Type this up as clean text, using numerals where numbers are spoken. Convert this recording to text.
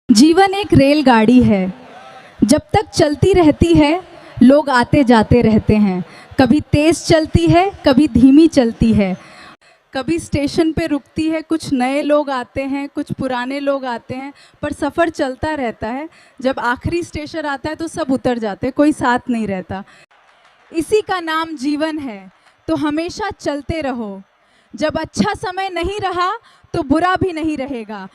जीवन एक रेलगाड़ी है। जब तक चलती रहती है लोग आते जाते रहते हैं। कभी तेज़ चलती है, कभी धीमी चलती है, कभी स्टेशन पे रुकती है, कुछ नए लोग आते हैं, कुछ पुराने लोग आते हैं, पर सफ़र चलता रहता है। जब आखिरी स्टेशन आता है तो सब उतर जाते हैं, कोई साथ नहीं रहता। इसी का नाम जीवन है, तो हमेशा चलते रहो। जब अच्छा समय नहीं रहा तो बुरा भी नहीं रहेगा।